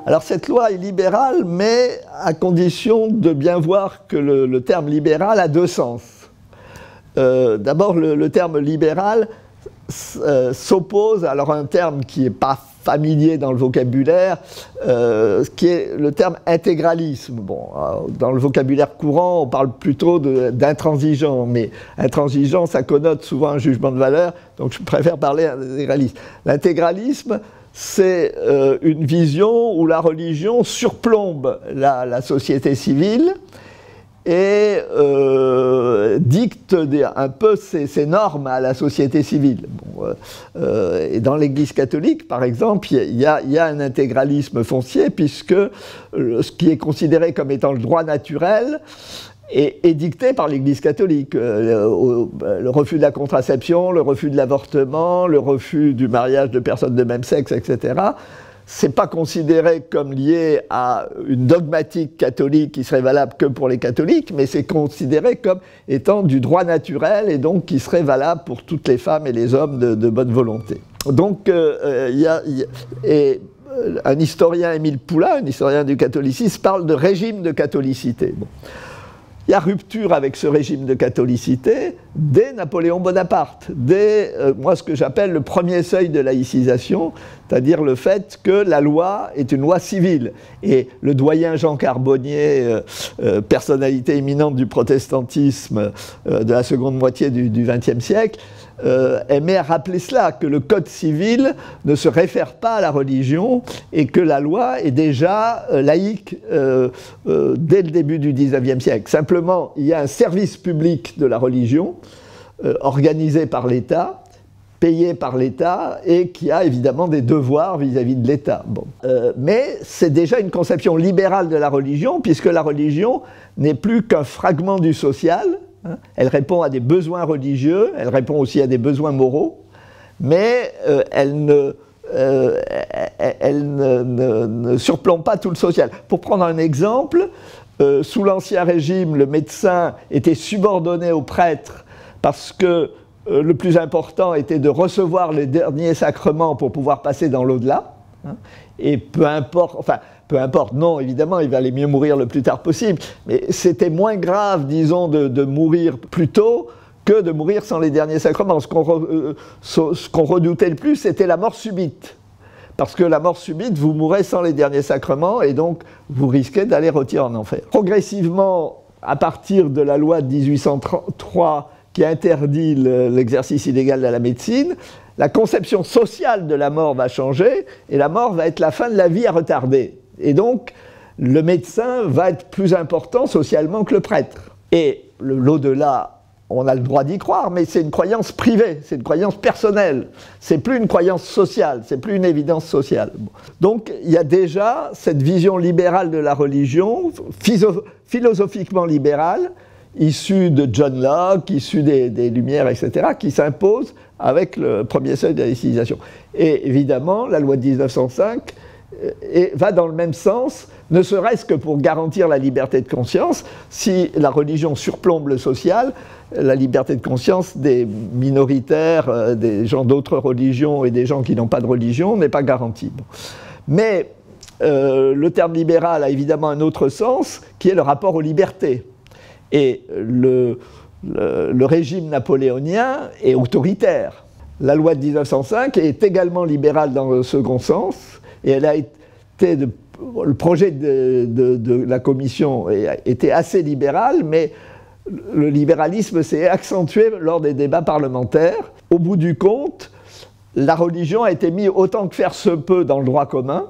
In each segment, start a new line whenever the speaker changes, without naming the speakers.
Alors cette loi est libérale, mais à condition de bien voir que le terme libéral a deux sens. D'abord, le terme libéral s'oppose, alors un terme qui n'est pas familier dans le vocabulaire, qui est le terme intégralisme. Bon, dans le vocabulaire courant, on parle plutôt d'intransigeant, mais intransigeant, ça connote souvent un jugement de valeur, donc je préfère parler d'intégralisme. L'intégralisme, c'est une vision où la religion surplombe la société civile et dicte un peu ses normes à la société civile. Bon, et dans l'Église catholique, par exemple, il y a un intégralisme foncier, puisque ce qui est considéré comme étant le droit naturel est dicté par l'Église catholique. Le refus de la contraception, le refus de l'avortement, le refus du mariage de personnes de même sexe, etc., c'est pas considéré comme lié à une dogmatique catholique qui serait valable que pour les catholiques, mais c'est considéré comme étant du droit naturel et donc qui serait valable pour toutes les femmes et les hommes de bonne volonté. Donc un historien, Émile Poulain, un historien du catholicisme, parle de régime de catholicité. Bon. Il y a rupture avec ce régime de catholicité dès Napoléon Bonaparte, dès moi ce que j'appelle le premier seuil de laïcisation, c'est-à-dire le fait que la loi est une loi civile. Et le doyen Jean Carbonnier, personnalité éminente du protestantisme de la seconde moitié du XXe siècle, aimait à rappeler cela, que le code civil ne se réfère pas à la religion et que la loi est déjà laïque dès le début du XIXe siècle. Simplement, il y a un service public de la religion organisé par l'État, payé par l'État et qui a évidemment des devoirs vis-à-vis de l'État. Bon. Mais c'est déjà une conception libérale de la religion, puisque la religion n'est plus qu'un fragment du social. Elle répond à des besoins religieux, elle répond aussi à des besoins moraux, mais elle ne surplombe pas tout le social. Pour prendre un exemple, sous l'Ancien Régime, le médecin était subordonné au prêtre parce que le plus important était de recevoir les derniers sacrements pour pouvoir passer dans l'au-delà. Et peu importe, non, évidemment, il valait mieux mourir le plus tard possible, mais c'était moins grave, disons, de mourir plus tôt que de mourir sans les derniers sacrements. Ce qu'on redoutait le plus, c'était la mort subite. Parce que la mort subite, vous mourrez sans les derniers sacrements, et donc vous risquez d'aller rôtir en enfer. Progressivement, à partir de la loi de 1803 qui interdit l'exercice illégal de la médecine, la conception sociale de la mort va changer, et la mort va être la fin de la vie à retarder. Et donc, le médecin va être plus important socialement que le prêtre. Et l'au-delà, on a le droit d'y croire, mais c'est une croyance privée, c'est une croyance personnelle. C'est plus une croyance sociale, c'est plus une évidence sociale. Donc, il y a déjà cette vision libérale de la religion, philosophiquement libérale, issue de John Locke, issue des Lumières, etc., qui s'impose avec le premier seuil de la laïcisation. Et évidemment, la loi de 1905 va dans le même sens, ne serait-ce que pour garantir la liberté de conscience. Si la religion surplombe le social, la liberté de conscience des minoritaires, des gens d'autres religions et des gens qui n'ont pas de religion n'est pas garantie. Bon. Mais le terme libéral a évidemment un autre sens, qui est le rapport aux libertés. Et le régime napoléonien est autoritaire. La loi de 1905 est également libérale dans le second sens, et elle a été le projet de la commission était assez libéral, mais le libéralisme s'est accentué lors des débats parlementaires. Au bout du compte, la religion a été mise autant que faire se peut dans le droit commun,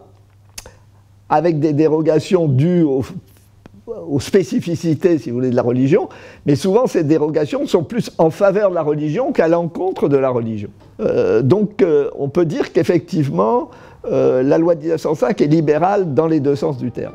avec des dérogations dues aux spécificités, si vous voulez, de la religion, mais souvent ces dérogations sont plus en faveur de la religion qu'à l'encontre de la religion. Donc on peut dire qu'effectivement, la loi de 1905 est libérale dans les deux sens du terme.